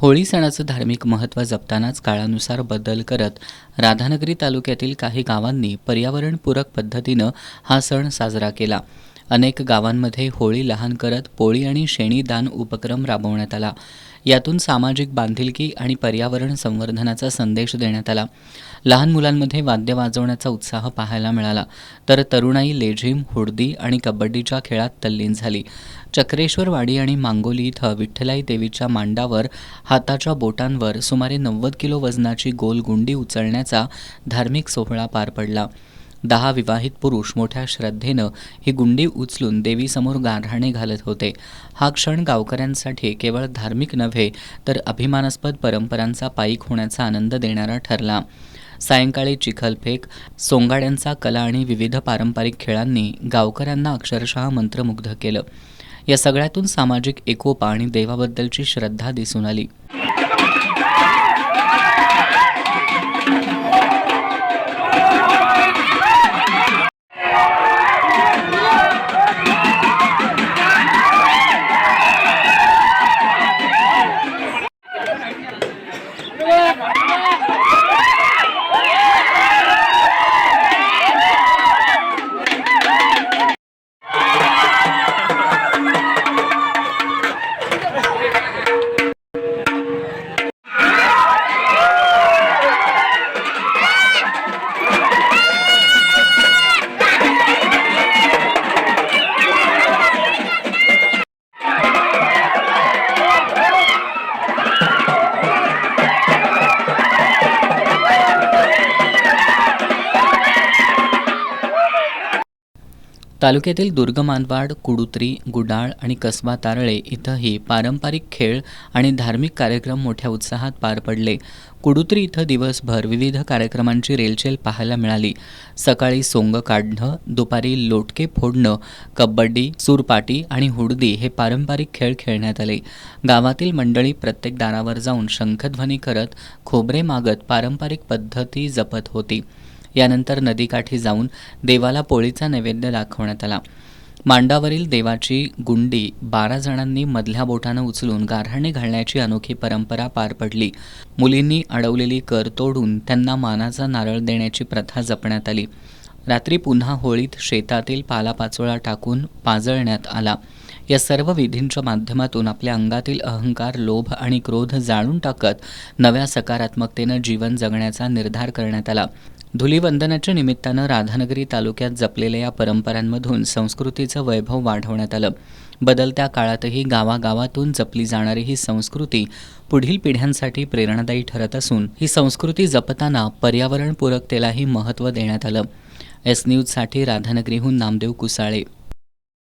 होळी सणाचं धार्मिक महत्त्व जपतानाच काळानुसार बदल करत राधानगरी तालुक्यातील काही गावांनी पर्यावरणपूरक पद्धतीनं हा सण साजरा केला. अनेक गावांमध्ये होळी लहान करत पोळी आणि शेणी दान उपक्रम राबवण्यात आला. यातून सामाजिक बांधिलकी आणि पर्यावरण संवर्धनाचा संदेश देण्यात आला. लहान मुलांमध्ये वाद्य वाजवण्याचा उत्साह पाहायला मिळाला, तर तरुणाई लेझीम, हुडदी आणि कबड्डीच्या खेळात तल्लीन झाली. चक्रेश्वरवाडी आणि मांगोली इथं विठ्ठलाई देवीच्या मांडावर हाताच्या बोटांवर सुमारे 90 किलो वजनाची गोल गुंडी उचलण्याचा धार्मिक सोहळा पार पडला. 10 विवाहित पुरुष मोठ्या श्रद्धेनं ही गुंडी उचलून देवीसमोर गाऱ्हाणे घालत होते. हा क्षण गावकऱ्यांसाठी केवळ धार्मिक नव्हे, तर अभिमानास्पद परंपरांचा पाईक होण्याचा आनंद देणारा ठरला. सायंकाळी चिखलफेक, सोंगाड्यांचा कला आणि विविध पारंपरिक खेळांनी गावकऱ्यांना अक्षरशः मंत्रमुग्ध केलं. या सगळ्यातून सामाजिक एकोपा आणि देवाबद्दलची श्रद्धा दिसून आली. तालुक्यातील दुर्गमानवाड, कुडुत्री, गुडाळ आणि कसबा तारळे इथंही पारंपरिक खेळ आणि धार्मिक कार्यक्रम मोठ्या उत्साहात पार पडले. कुडुत्री इथं दिवसभर विविध कार्यक्रमांची रेलचेल पाहायला मिळाली. सकाळी सोंग काढणं, दुपारी लोटके फोडणं, कबड्डी, सूरपाटी आणि हुडदी हे पारंपरिक खेळ खेळण्यात आले. गावातील मंडळी प्रत्येक दारावर जाऊन शंखध्वनी करत खोबरे मागत पारंपरिक पद्धती जपत होती. यानंतर नदीकाठी जाऊन देवाला पोळीचा नैवेद्य दाखवण्यात आला. मांडावरील देवाची गुंडी 12 जणांनी मधल्या बोटानं उचलून गाऱ्हाणे घालण्याची अनोखी परंपरा पार पडली. मुलींनी अडवलेली कर तोडून त्यांना मानाचा नारळ देण्याची प्रथा जपण्यात आली. रात्री पुन्हा होळीत शेतातील पालापाचोळा टाकून पाजळण्यात आला. या सर्व विधींच्या माध्यमातून आपल्या अंगातील अहंकार, लोभ आणि क्रोध जाळून टाकत नव्या सकारात्मकतेनं जीवन जगण्याचा निर्धार करण्यात आला. धुलीवंदनाच्या निमित्तानं राधानगरी तालुक्यात जपलेल्या या परंपरांमधून संस्कृतीचं वैभव वाढवण्यात आलं. बदलत्या काळातही गावागावातून जपली जाणारी ही संस्कृती पुढील पिढ्यांसाठी प्रेरणादायी ठरत असून ही संस्कृती जपताना पर्यावरणपूरकतेलाही महत्त्व देण्यात आलं. एस न्यूजसाठी राधानगरीहून नामदेव कुसाळे.